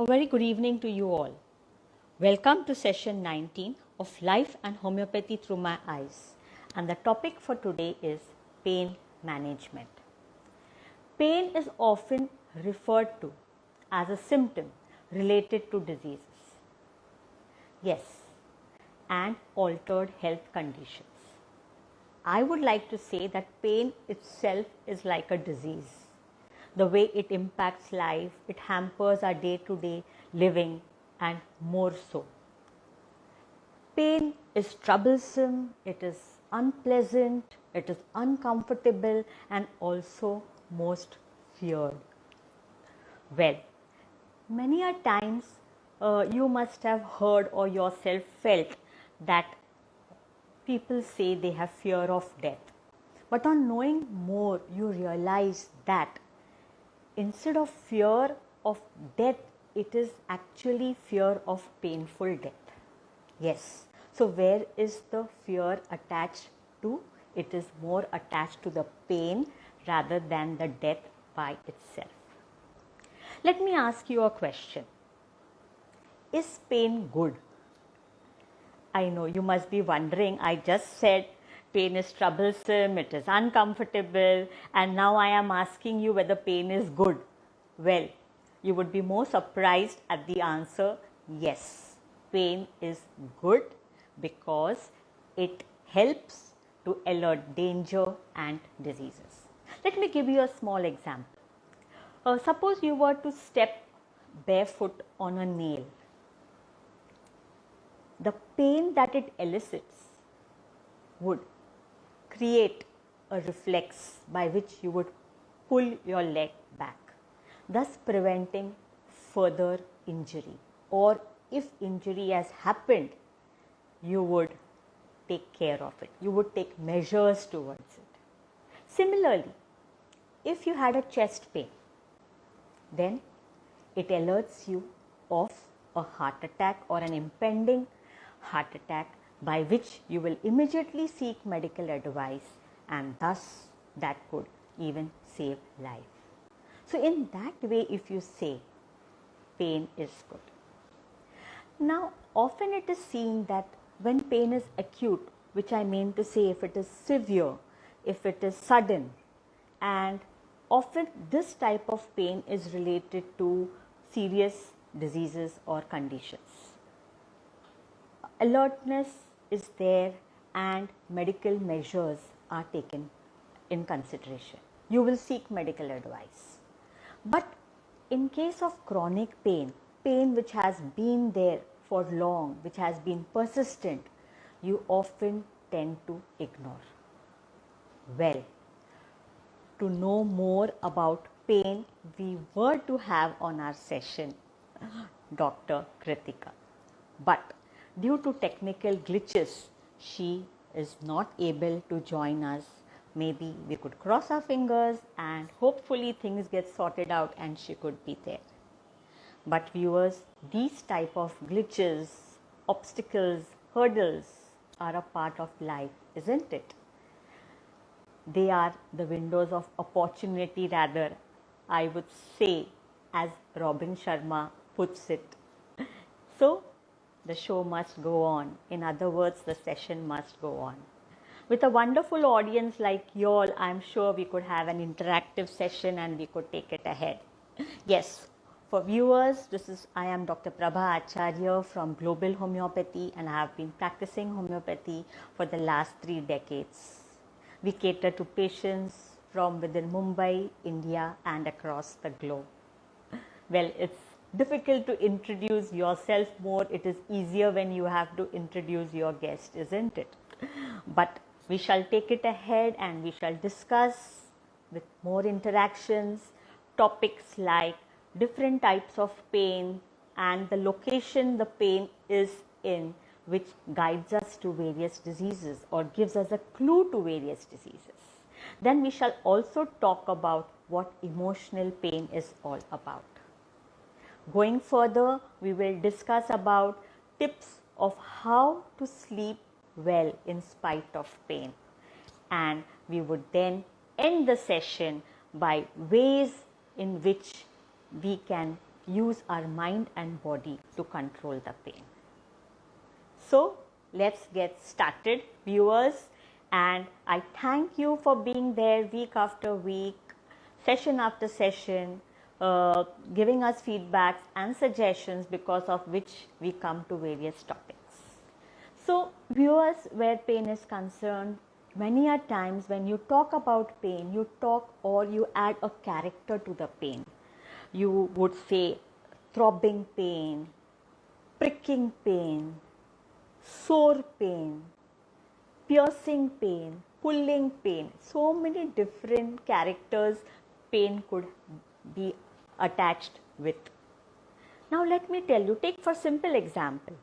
A very good evening to you all. Welcome to session 19 of Life and Homeopathy Through My Eyes. And the topic for today is pain management. Pain is often referred to as a symptom related to diseases. Yes, and altered health conditions. I would like to say that pain itself is like a disease. The way it impacts life, it hampers our day-to-day living and more so. Pain is troublesome, it is unpleasant, it is uncomfortable and also most feared. Well, many a times you must have heard or yourself felt that people say they have fear of death. But on knowing more, you realize that instead of fear of death, it is actually fear of painful death. Yes. So where is the fear attached to? It is more attached to the pain rather than the death by itself. Let me ask you a question. Is pain good? I know you must be wondering, I just said pain is troublesome, it is uncomfortable, and now I am asking you whether pain is good. Well, you would be more surprised at the answer, yes, pain is good because it helps to alert danger and diseases. Let me give you a small example. Suppose you were to step barefoot on a nail. The pain that it elicits would create a reflex by which you would pull your leg back, thus preventing further injury. Or if injury has happened, you would take care of it. You would take measures towards it. Similarly, if you had a chest pain, then it alerts you of a heart attack or an impending heart attack, by which you will immediately seek medical advice, and thus that could even save life. So in that way, if you say pain is good. Now often it is seen that when pain is acute, which I mean to say if it is severe, if it is sudden, and often this type of pain is related to serious diseases or conditions. Alertness is there and medical measures are taken in consideration. You will seek medical advice. But in case of chronic pain, pain which has been there for long, which has been persistent, you often tend to ignore. Well, to know more about pain, we were to have on our session Dr. Kritika. But due to technical glitches, she is not able to join us. Maybe we could cross our fingers and hopefully things get sorted out and she could be there. But viewers, these type of glitches, obstacles, hurdles are a part of life, isn't it? They are the windows of opportunity, rather, I would say, as Robin Sharma puts it. So, the show must go on. In other words, the session must go on. With a wonderful audience like you all, I am sure we could have an interactive session and we could take it ahead. Yes, for viewers, I am Dr. Prabha Acharya from Global Homeopathy, and I have been practicing homeopathy for the last 3 decades. We cater to patients from within Mumbai, India and across the globe. Well, it's difficult to introduce yourself more. It is easier when you have to introduce your guest, isn't it? But we shall take it ahead and we shall discuss with more interactions, topics like different types of pain and the location the pain is in, which guides us to various diseases or gives us a clue to various diseases. Then we shall also talk about what emotional pain is all about. Going further, we will discuss about tips of how to sleep well in spite of pain. And we would then end the session by ways in which we can use our mind and body to control the pain. So let's get started, viewers, and I thank you for being there week after week, session after session, giving us feedbacks and suggestions, because of which we come to various topics. So viewers, where pain is concerned, many a times when you talk about pain, you talk or you add a character to the pain. You would say throbbing pain, pricking pain, sore pain, piercing pain, pulling pain. So many different characters pain could be attached with. Now let me tell you, take for simple example,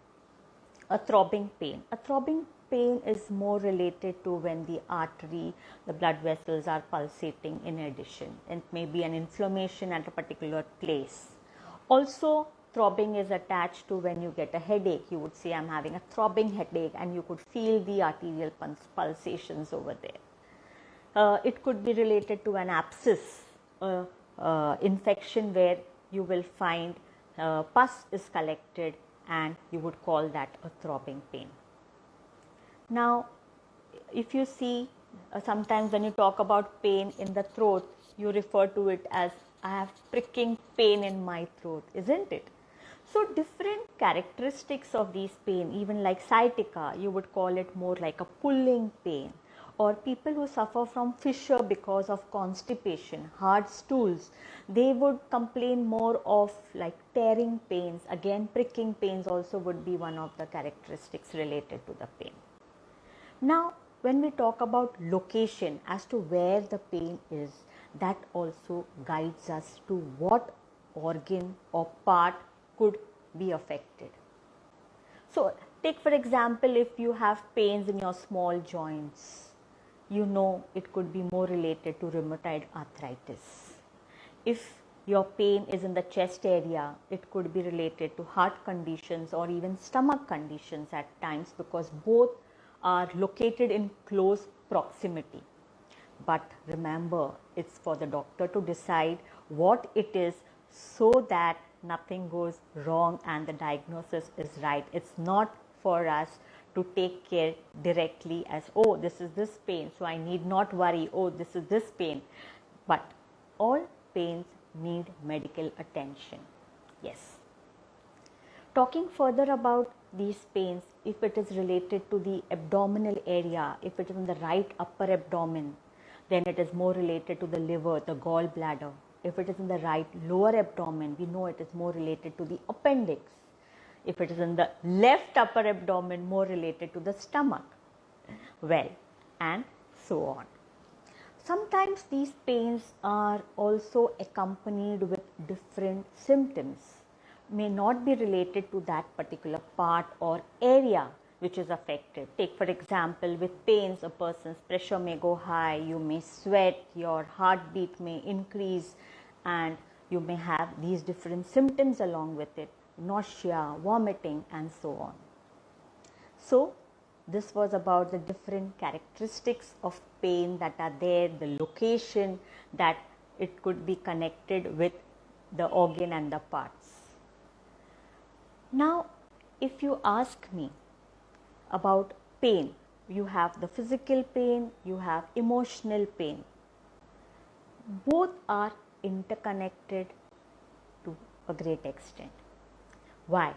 a throbbing pain. A throbbing pain is more related to when the artery, the blood vessels are pulsating in addition. It may be an inflammation at a particular place. Also, throbbing is attached to when you get a headache. You would say, I'm having a throbbing headache, and you could feel the arterial pulsations over there. It could be related to an abscess, infection where you will find pus is collected, and you would call that a throbbing pain. Now, if you see, sometimes when you talk about pain in the throat, you refer to it as, I have pricking pain in my throat, isn't it? So different characteristics of these pain, even like sciatica, you would call it more like a pulling pain. Or people who suffer from fissure because of constipation, hard stools, they would complain more of like tearing pains. Again, pricking pains also would be one of the characteristics related to the pain. Now, when we talk about location as to where the pain is, that also guides us to what organ or part could be affected. So, take for example, if you have pains in your small joints, you know it could be more related to rheumatoid arthritis. If your pain is in the chest area, it could be related to heart conditions or even stomach conditions at times, because both are located in close proximity. But remember, it's for the doctor to decide what it is, so that nothing goes wrong and the diagnosis is right. It's not for us to take care directly as, oh, this is this pain, so I need not worry, oh, this is this pain. But all pains need medical attention. Yes. Talking further about these pains, if it is related to the abdominal area, if it is in the right upper abdomen, then it is more related to the liver, the gallbladder. If it is in the right lower abdomen, we know it is more related to the appendix. If it is in the left upper abdomen, more related to the stomach. Well, and so on. Sometimes these pains are also accompanied with different symptoms, may not be related to that particular part or area which is affected. Take for example, with pains, a person's pressure may go high, you may sweat, your heartbeat may increase, and you may have these different symptoms along with it, nausea, vomiting, and so on. So this was about the different characteristics of pain that are there, the location that it could be connected with the organ and the parts. Now, if you ask me about pain, you have the physical pain, you have emotional pain. Both are interconnected to a great extent. Why?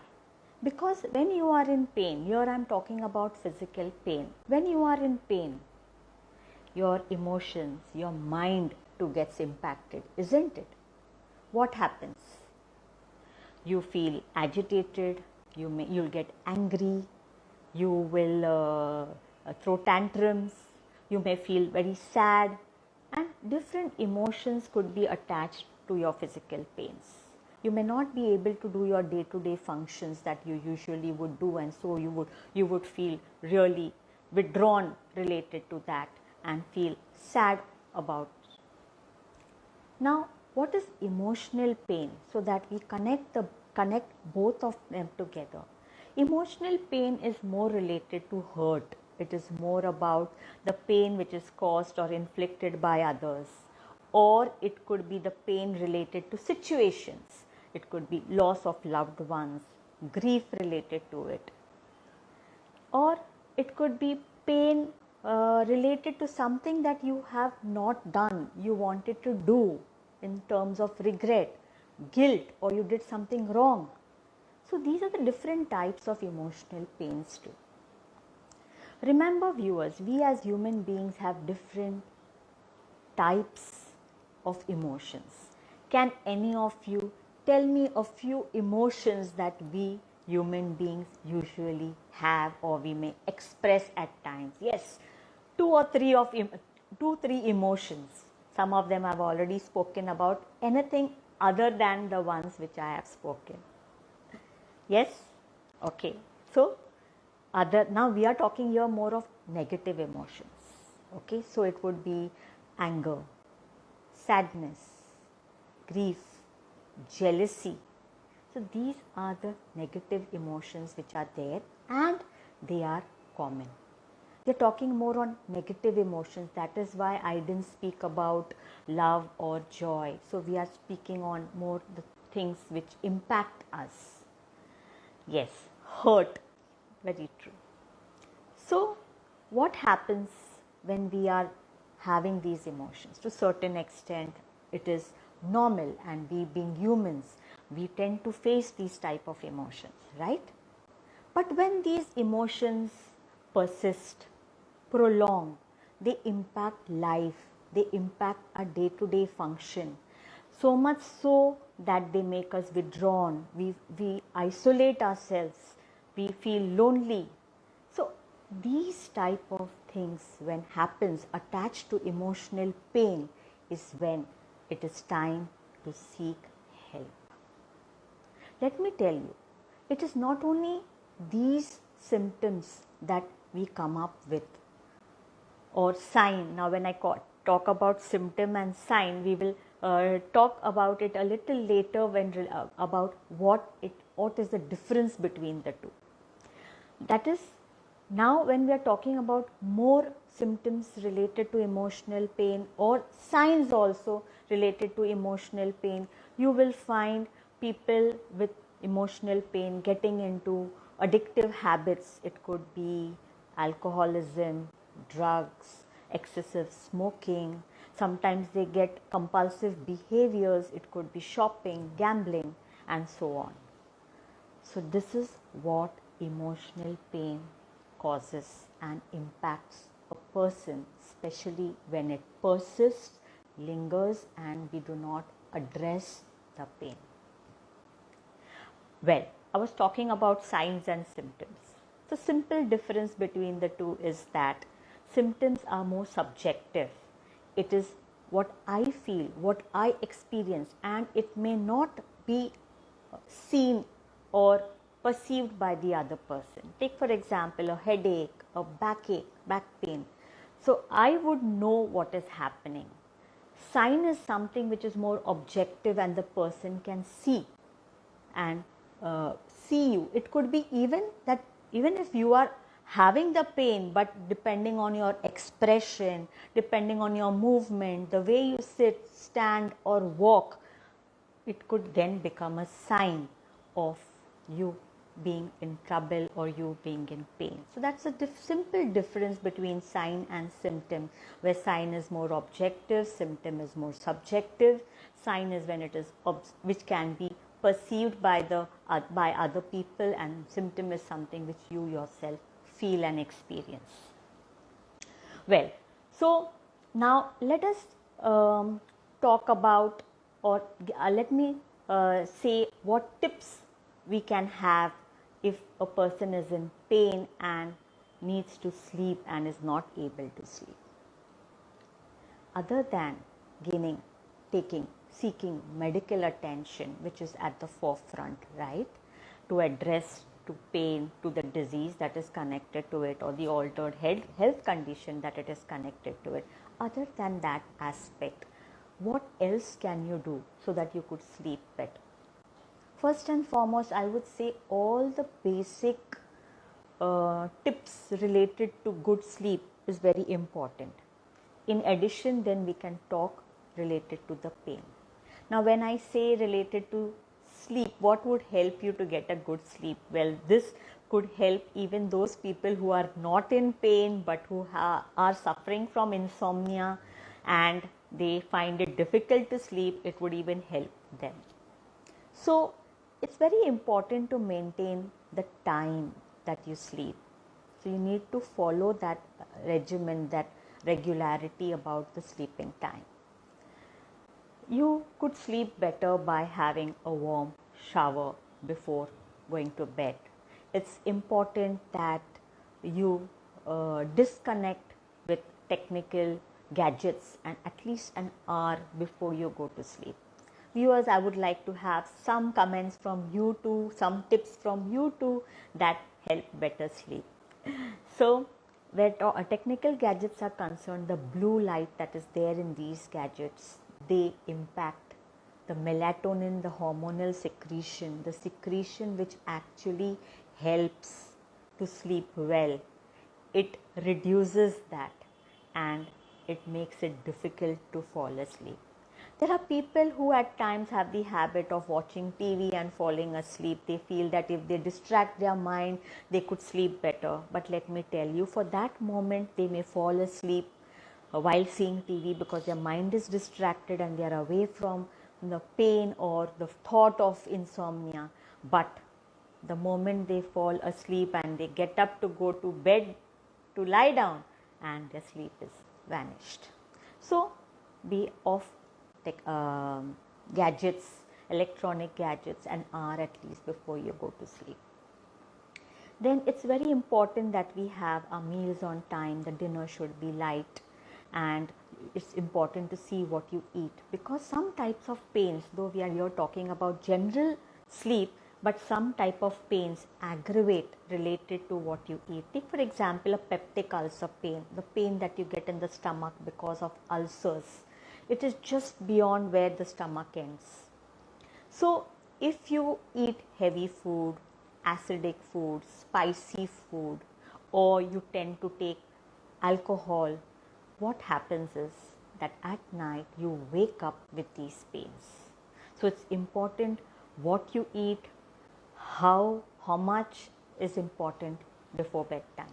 Because when you are in pain, here I am talking about physical pain. When you are in pain, your emotions, your mind too gets impacted, isn't it? What happens? You feel agitated, you'll get angry, you will throw tantrums, you may feel very sad, and different emotions could be attached to your physical pains. You may not be able to do your day-to-day functions that you usually would do, and so you would feel really withdrawn related to that and feel sad about. Now, what is emotional pain? So that we connect both of them together. Emotional pain is more related to hurt. It is more about the pain which is caused or inflicted by others, or it could be the pain related to situations. it could be loss of loved ones, grief related to it, or it could be pain related to something that you have not done, you wanted to do in terms of regret, guilt, or you did something wrong. So these are the different types of emotional pains too. Remember viewers, we as human beings have different types of emotions. Can any of you tell me a few emotions that we human beings usually have or we may express at times? Yes, two, three emotions. Some of them I've already spoken about. Anything other than the ones which I have spoken? Yes? Okay. So, now we are talking here more of negative emotions. Okay. So, it would be anger, sadness, grief, jealousy. So, these are the negative emotions which are there and they are common. We are talking more on negative emotions. That is why I didn't speak about love or joy. So, we are speaking on more the things which impact us. Yes, hurt, very true. So, what happens when we are having these emotions? To a certain extent, it is normal, and we being humans, we tend to face these type of emotions, right? But when these emotions persist, prolong, they impact life, they impact our day-to-day function. So much so that they make us withdrawn, we isolate ourselves, we feel lonely. So these type of things when happens attached to emotional pain is when it is time to seek help. Let me tell you, it is not only these symptoms that we come up with or sign. Now when I talk about symptom and sign, we will talk about it a little later when about what is the difference between the two. That is, now when we are talking about more symptoms related to emotional pain or signs also related to emotional pain, you will find people with emotional pain getting into addictive habits. It could be alcoholism, drugs, excessive smoking. Sometimes they get compulsive behaviors. It could be shopping, gambling, and so on. So this is what emotional pain causes and impacts a person, especially when it persists, lingers, and we do not address the pain. Well, I was talking about signs and symptoms. The simple difference between the two is that symptoms are more subjective. It is what I feel, what I experience, and it may not be seen or perceived by the other person. Take for example a headache, a backache, back pain. So I would know what is happening. Sign is something which is more objective and the person can see and see you. It could be even if you are having the pain, but depending on your expression, depending on your movement, the way you sit, stand or walk, it could then become a sign of you being in trouble or you being in pain. So that's a simple difference between sign and symptom, where sign is more objective, symptom is more subjective. Sign is when it is which can be perceived by other people, and symptom is something which you yourself feel and experience. Well, so now let us talk about, or let me say what tips we can have if a person is in pain and needs to sleep and is not able to sleep. Other than seeking medical attention, which is at the forefront, right, to address to pain, to the disease that is connected to it, or the altered health condition that it is connected to it. Other than that aspect, what else can you do so that you could sleep better? First and foremost, I would say all the basic tips related to good sleep is very important. In addition, then we can talk related to the pain. Now when I say related to sleep, what would help you to get a good sleep? Well, this could help even those people who are not in pain but who are suffering from insomnia and they find it difficult to sleep. It would even help them. So it's very important to maintain the time that you sleep. So you need to follow that regimen, that regularity about the sleeping time. You could sleep better by having a warm shower before going to bed. It's important that you disconnect with technical gadgets and at least an hour before you go to sleep. Viewers, I would like to have some comments from you too, some tips from you too that help better sleep. So, where technical gadgets are concerned, the blue light that is there in these gadgets, they impact the melatonin, the hormonal secretion, the secretion which actually helps to sleep well. It reduces that and it makes it difficult to fall asleep. There are people who at times have the habit of watching TV and falling asleep. They feel that if they distract their mind, they could sleep better. But let me tell you, for that moment, they may fall asleep while seeing TV because their mind is distracted and they are away from the pain or the thought of insomnia. But the moment they fall asleep and they get up to go to bed to lie down, and their sleep is vanished. So be off gadgets, electronic gadgets, an hour at least before you go to sleep. Then it's very important that we have our meals on time. The dinner should be light and it's important to see what you eat, because some types of pains, though we are here talking about general sleep, but some type of pains aggravate related to what you eat. Take for example a peptic ulcer pain, the pain that you get in the stomach because of ulcers. It is just beyond where the stomach ends. So if you eat heavy food, acidic food, spicy food, or you tend to take alcohol, what happens is that at night you wake up with these pains. So it's important what you eat, how much is important before bedtime.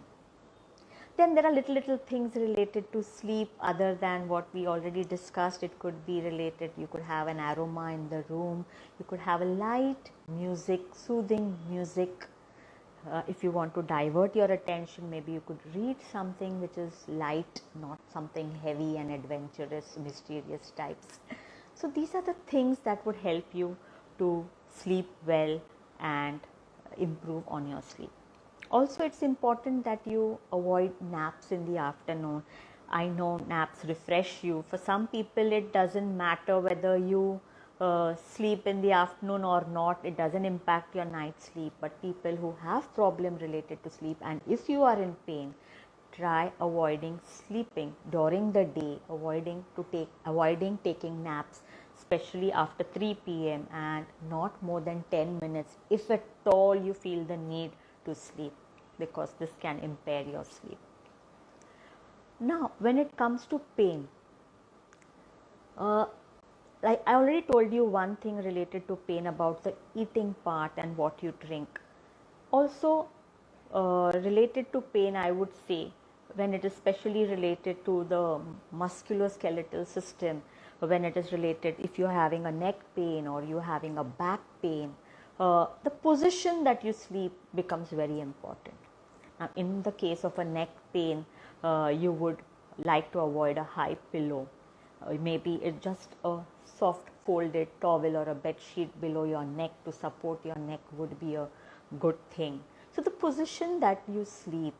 Then there are little things related to sleep other than what we already discussed. It could be related, you could have an aroma in the room, you could have a light music, soothing music. If you want to divert your attention, maybe you could read something which is light, not something heavy and adventurous, mysterious types. So these are the things that would help you to sleep well and improve on your sleep. Also, it's important that you avoid naps in the afternoon. I know naps refresh you. For some people, it doesn't matter whether you sleep in the afternoon or not. It doesn't impact your night sleep. But people who have problem related to sleep, and if you are in pain, try avoiding sleeping during the day, avoiding taking naps, especially after 3 p.m. and not more than 10 minutes if at all you feel the need to sleep, because this can impair your sleep. Now, when it comes to pain, like I already told you one thing related to pain about the eating part and what you drink. Also, related to pain, I would say, when it is especially related to the musculoskeletal system, when it is related, if you're having a neck pain or you're having a back pain, the position that you sleep becomes very important. Now, in the case of a neck pain, you would like to avoid a high pillow. Maybe it's just a soft folded towel or a bed sheet below your neck to support your neck would be a good thing. So the position that you sleep,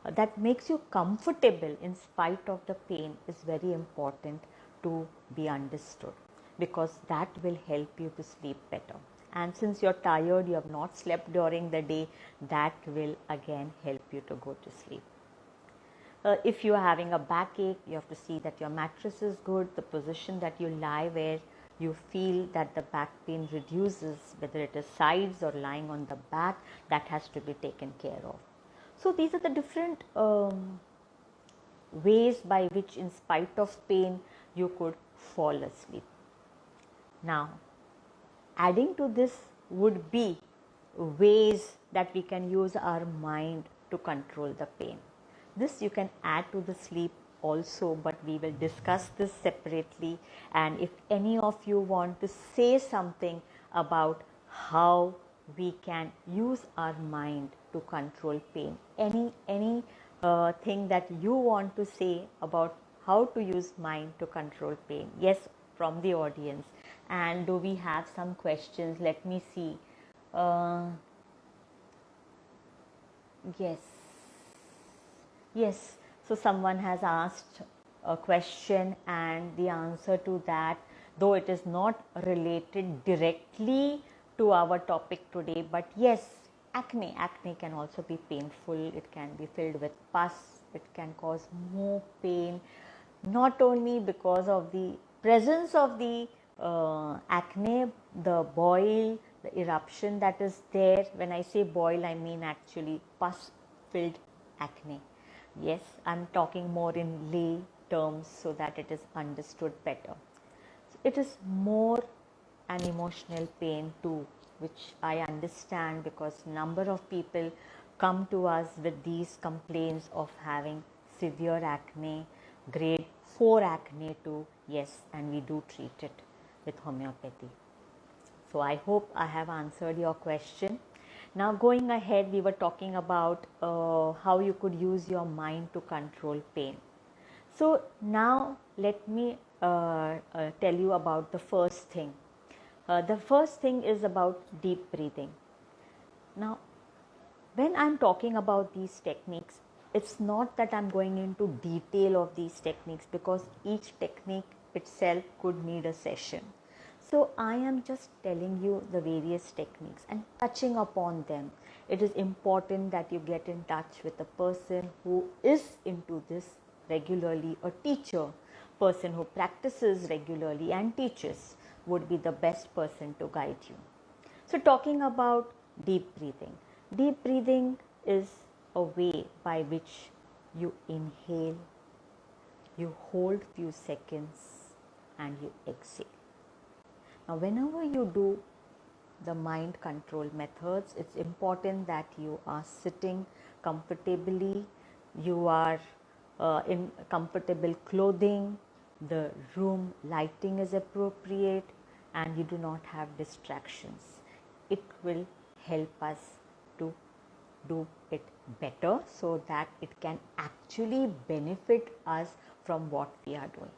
that makes you comfortable in spite of the pain, is very important to be understood, because that will help you to sleep better. And since you're tired, you have not slept during the day, that will again help you to go to sleep. If you are having a backache, you have to see that your mattress is good, the position that you lie where you feel that the back pain reduces, whether it is sides or lying on the back, that has to be taken care of. So these are the different ways by which, in spite of pain, you could fall asleep. Now, adding to this would be ways that we can use our mind to control the pain. This you can add to the sleep also, but we will discuss this separately. And if any of you want to say something about how we can use our mind to control pain, any thing that you want to say about how to use mind to control pain, yes, from the audience. And do we have some questions? Let me see. Yes. Yes. So someone has asked a question, and the answer to that, though it is not related directly to our topic today, but yes, acne. Acne can also be painful. It can be filled with pus. It can cause more pain, not only because of the presence of the acne, the boil, the eruption that is there. When I say boil, I mean actually pus filled acne. Yes, I'm talking more in lay terms so that it is understood better. So it is more an emotional pain too, which I understand, because number of people come to us with these complaints of having severe acne, grade 4 acne too. Yes, and we do treat it with homeopathy. So I hope I have answered your question. Now going ahead, we were talking about how you could use your mind to control pain. So now let me tell you about the first thing. The first thing is about deep breathing. Now, when I'm talking about these techniques, it's not that I'm going into detail of these techniques, because each technique itself could need a session. So I am just telling you the various techniques and touching upon them. It is important that you get in touch with a person who is into this regularly, a teacher, person who practices regularly and teaches would be the best person to guide you. So talking about deep breathing. Deep breathing is a way by which you inhale, you hold few seconds, and you exhale. Now whenever you do the mind control methods, it's important that you are sitting comfortably, you are in comfortable clothing, the room lighting is appropriate, and you do not have distractions. It will help us to do it better so that it can actually benefit us from what we are doing.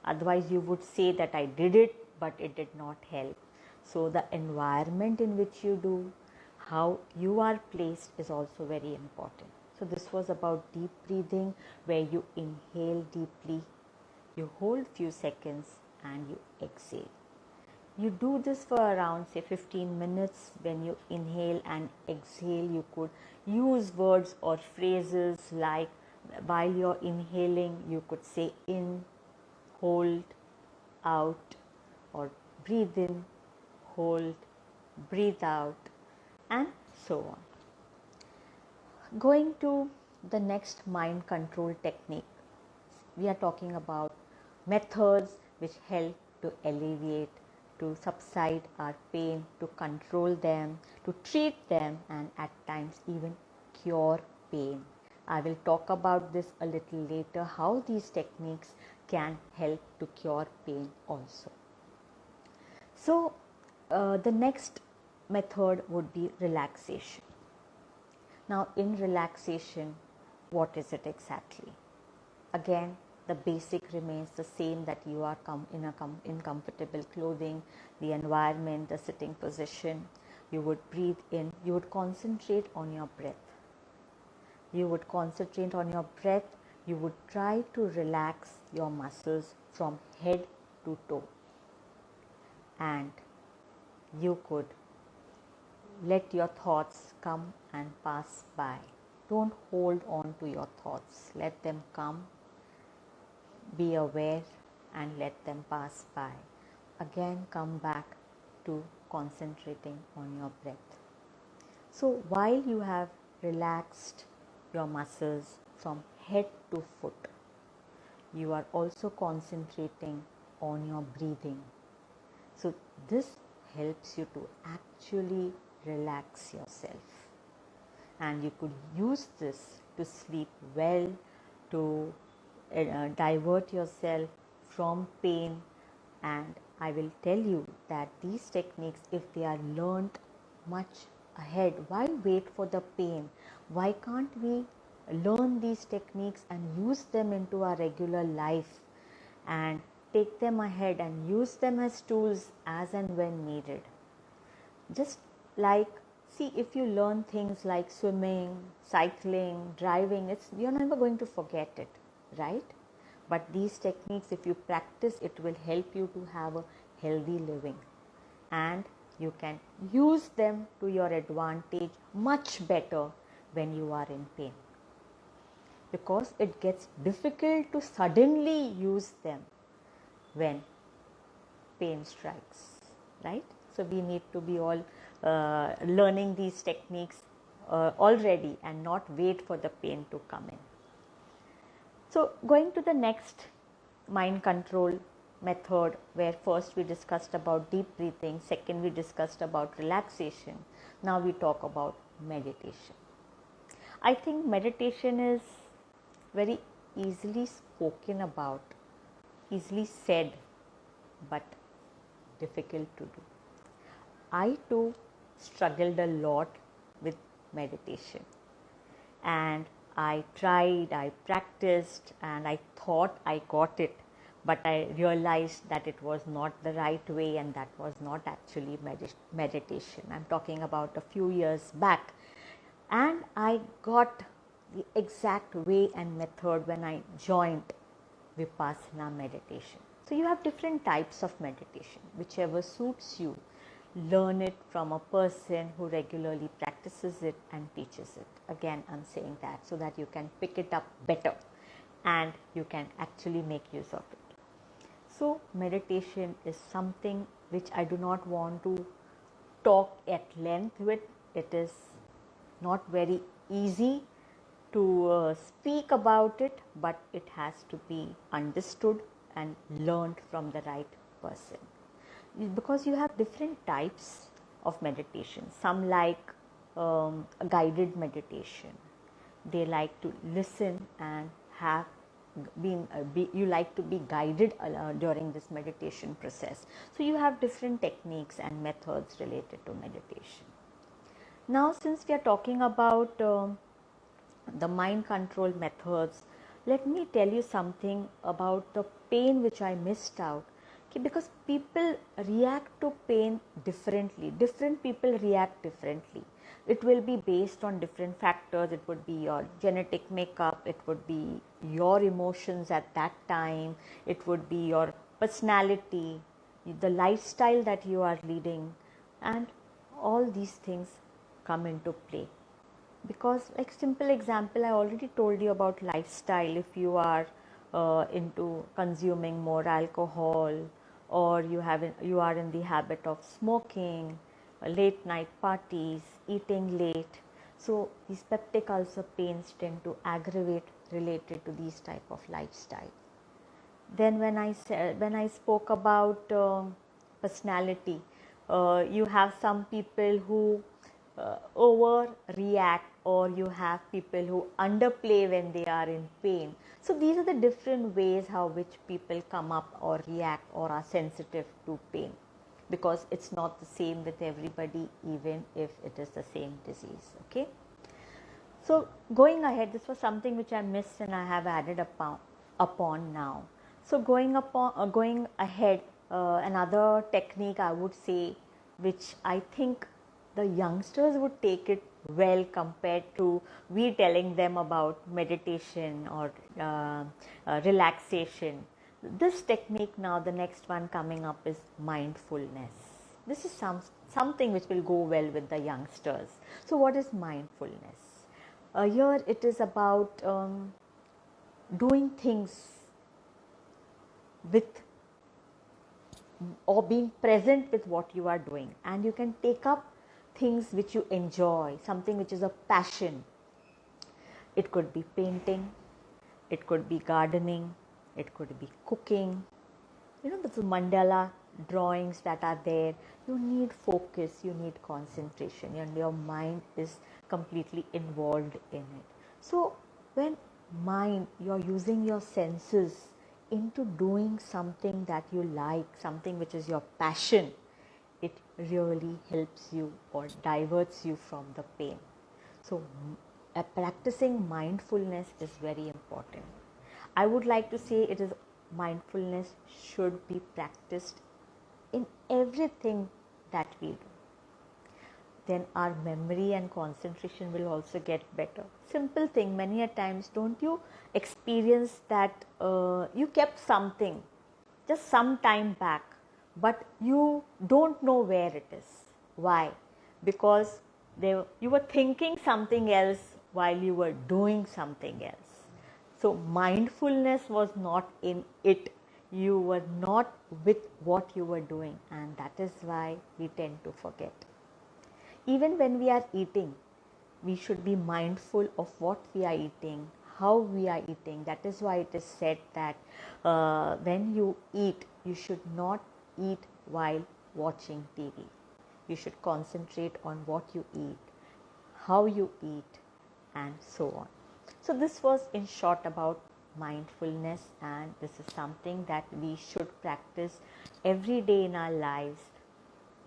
Otherwise, you would say that I did it, but it did not help. So the environment in which you do, how you are placed is also very important. So this was about deep breathing, where you inhale deeply, you hold few seconds, and you exhale. You do this for around say 15 minutes. When you inhale and exhale, you could use words or phrases like, while you're inhaling, you could say in, hold, out, or breathe in, hold, breathe out, and so on. Going to the next mind control technique, we are talking about methods which help to alleviate, to subside our pain, to control them, to treat them, and at times even cure pain. I will talk about this a little later, how these techniques can help to cure pain also. So the next method would be relaxation. Now in relaxation, what is it exactly? Again, the basic remains the same, that you are in comfortable clothing, the environment, the sitting position. You would breathe in, you would concentrate on your breath. You would concentrate on your breath, you would try to relax your muscles from head to toe. And you could let your thoughts come and pass by. Don't hold on to your thoughts. Let them come, be aware, and let them pass by. Again, come back to concentrating on your breath. So while you have relaxed your muscles from head to foot, you are also concentrating on your breathing. So this helps you to actually relax yourself. And you could use this to sleep well, to divert yourself from pain. And I will tell you that these techniques, if they are learnt much ahead, why wait for the pain? Why can't we learn these techniques and use them into our regular life and take them ahead and use them as tools as and when needed? Just like, see, if you learn things like swimming, cycling, driving, you're never going to forget it, right? But these techniques, if you practice, it will help you to have a healthy living, and you can use them to your advantage much better when you are in pain, because it gets difficult to suddenly use them when pain strikes, right? So we need to be all learning these techniques already and not wait for the pain to come in. So going to the next mind control method, where first we discussed about deep breathing, second we discussed about relaxation, now we talk about meditation. I think meditation is very easily spoken about, easily said, but difficult to do. I too struggled a lot with meditation, and I tried, I practiced, and I thought I got it, but I realized that it was not the right way, and that was not actually meditation. I'm talking about a few years back, and I got the exact way and method when I joined Vipassana meditation. So you have different types of meditation, whichever suits you. Learn it from a person who regularly practices it and teaches it. Again, I'm saying that so that you can pick it up better and you can actually make use of it. So meditation is something which I do not want to talk at length with. It is not very easy to speak about it, but it has to be understood and learned from the right person. Because you have different types of meditation. Some like a guided meditation. They like to listen and have you like to be guided during this meditation process. So you have different techniques and methods related to meditation. Now, since we are talking about the mind control methods, let me tell you something about the pain which I missed out. Okay, because people react to pain differently. Different people react differently. It will be based on different factors. It would be your genetic makeup, it would be your emotions at that time, it would be your personality, the lifestyle that you are leading, and all these things come into play. Because, like, simple example, I already told you about lifestyle. If you are into consuming more alcohol, or you are in the habit of smoking, late night parties, eating late, so these peptic ulcer pains tend to aggravate related to these type of lifestyle. Then when I spoke about personality, you have some people who overreact, or you have people who underplay when they are in pain. So these are the different ways how which people come up or react or are sensitive to pain, because it's not the same with everybody, even if it is the same disease. Okay. So going ahead, this was something which I missed and I have added upon now. So going ahead, another technique I would say, which I think the youngsters would take it well compared to we telling them about meditation or relaxation. This technique now, the next one coming up, is mindfulness. This is something which will go well with the youngsters. So what is mindfulness? Here it is about doing things with, or being present with what you are doing, and you can take up things which you enjoy, something which is a passion. It could be painting, it could be gardening, it could be cooking. You know, the mandala drawings that are there, you need focus, you need concentration, and your mind is completely involved in it. So when you're using your senses into doing something that you like, something which is your passion, it really helps you or diverts you from the pain. So practicing mindfulness is very important. I would like to say it is mindfulness should be practiced in everything that we do. Then our memory and concentration will also get better. Simple thing, many a times, don't you experience that you kept something just some time back, but you don't know where it is. Why? Because you were thinking something else while you were doing something else. So mindfulness was not in it. You were not with what you were doing, and that is why we tend to forget. Even when we are eating, we should be mindful of what we are eating, how we are eating. That is why it is said that when you eat, you should not eat while watching TV. You should concentrate on what you eat, how you eat, and so on. So this was in short about mindfulness, and this is something that we should practice every day in our lives,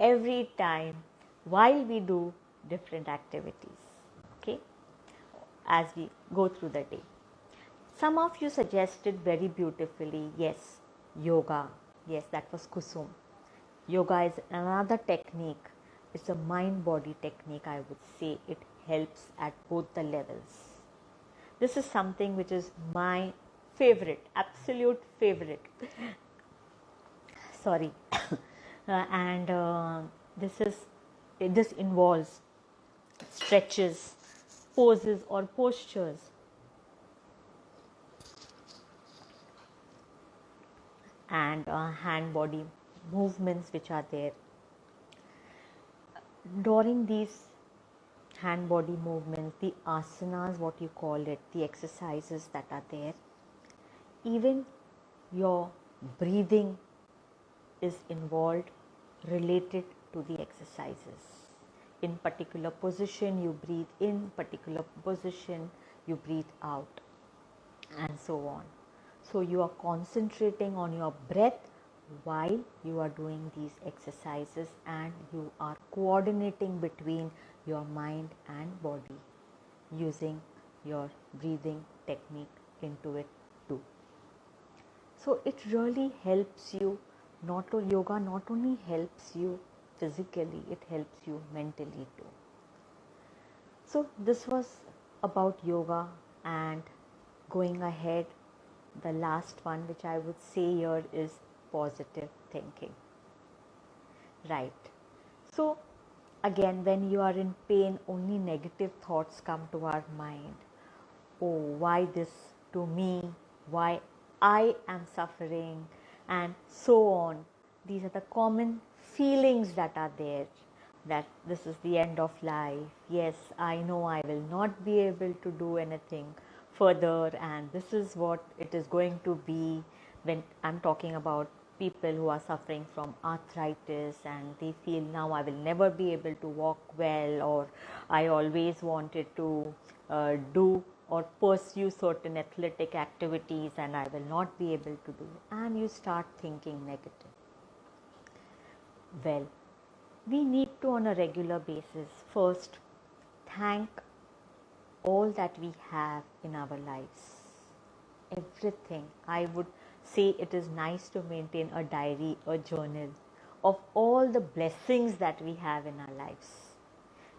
every time while we do different activities, okay, as we go through the day. Some of you suggested very beautifully, yes, yoga. Yes, that was Kusum. Yoga is another technique. It's a mind-body technique, I would say. It helps at both the levels. This is something which is my favorite, absolute favorite. Sorry. And this involves stretches, poses or postures, and hand body movements which are there. During these hand body movements, the asanas, what you call it, the exercises that are there, even your breathing is involved, related to the exercises. In particular position you breathe in, particular position you breathe out, and so on. So you are concentrating on your breath while you are doing these exercises, and you are coordinating between your mind and body using your breathing technique into it too. So it really helps you. Yoga not only helps you physically, it helps you mentally too. So this was about yoga, and going ahead, the last one which I would say here is positive thinking. Right. So again, when you are in pain, only negative thoughts come to our mind. Oh, why this to me? Why I am suffering? And so on. These are the common feelings that are there, that this is the end of life. Yes, I know I will not be able to do anything further, and this is what it is going to be. When I'm talking about people who are suffering from arthritis and they feel now I will never be able to walk well, or I always wanted to do or pursue certain athletic activities and I will not be able to do it, and you start thinking negative. Well, we need to, on a regular basis, first thank all that we have in our lives. Everything. I would say it is nice to maintain a diary, a journal of all the blessings that we have in our lives.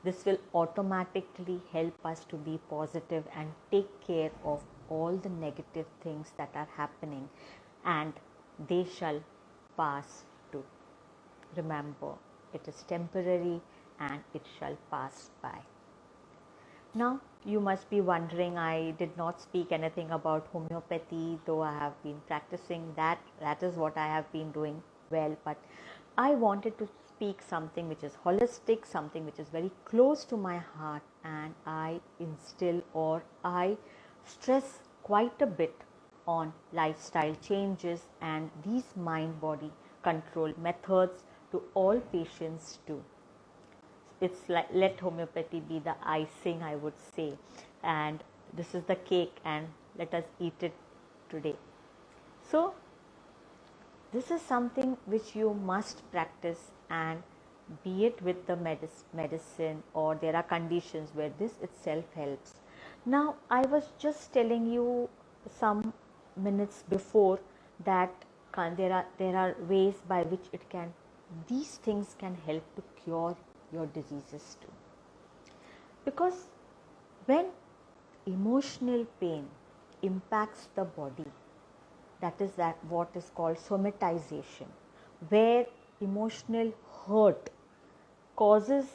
This will automatically help us to be positive and take care of all the negative things that are happening, and they shall pass too. Remember, it is temporary and it shall pass by. Now, you must be wondering, I did not speak anything about homeopathy, though I have been practicing that. That is what I have been doing well. But I wanted to speak something which is holistic, something which is very close to my heart, and I instill or I stress quite a bit on lifestyle changes and these mind-body control methods to all patients too. It's like, let homeopathy be the icing, I would say, and this is the cake, and let us eat it today. So this is something which you must practice, and be it with the medicine, or there are conditions where this itself helps. Now, I was just telling you some minutes before that there are ways by which these things can help to cure your diseases too. Because when emotional pain impacts the body, that is what is called somatization, where emotional hurt causes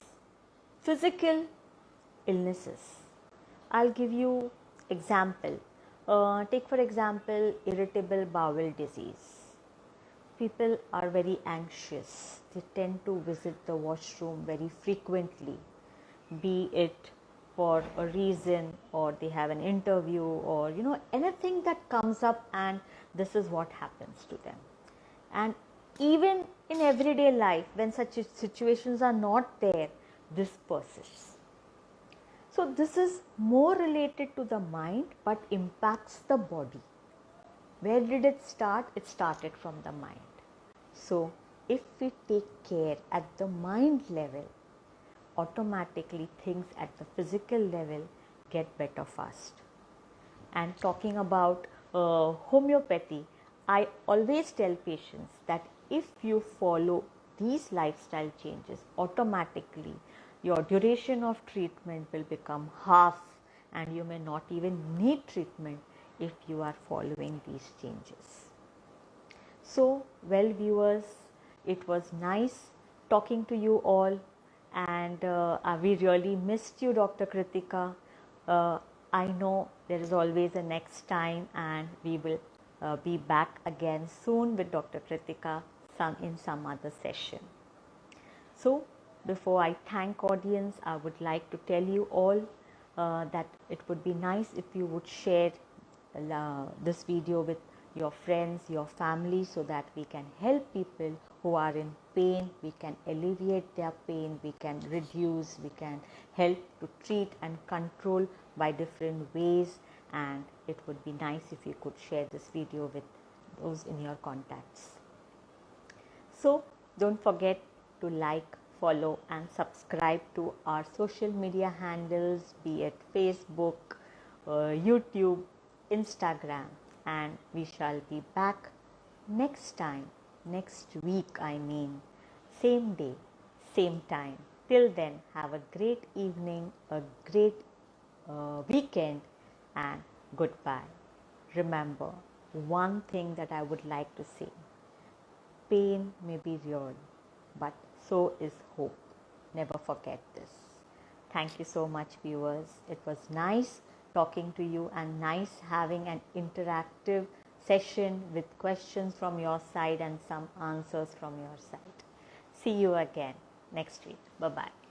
physical illnesses. I'll give you example. Take for example irritable bowel disease. People are very anxious. They tend to visit the washroom very frequently, be it for a reason, or they have an interview, or anything that comes up, and this is what happens to them. And even in everyday life, when such situations are not there, this persists. So this is more related to the mind but impacts the body. Where did it start? It started from the mind. So if we take care at the mind level, automatically things at the physical level get better fast. And talking about homeopathy, I always tell patients that if you follow these lifestyle changes, automatically your duration of treatment will become half, and you may not even need treatment if you are following these changes. So, well viewers, it was nice talking to you all, and we really missed you, Dr. Kritika. I know there is always a next time, and we will be back again soon with Dr. Kritika in some other session. So before I thank audience, I would like to tell you all that it would be nice if you would share this video with your friends, your family, so that we can help people who are in pain. We can alleviate their pain, we can reduce, we can help to treat and control by different ways. And it would be nice if you could share this video with those in your contacts. So don't forget to like, follow and subscribe to our social media handles, be it Facebook, YouTube, Instagram, and we shall be back next week, same day, same time. Till then, have a great evening, a great weekend, and goodbye. Remember, one thing that I would like to say: pain may be real, but so is hope. Never forget this. Thank you so much, viewers. It was nice talking to you, and nice having an interactive session with questions from your side and some answers from your side. See you again next week. Bye-bye.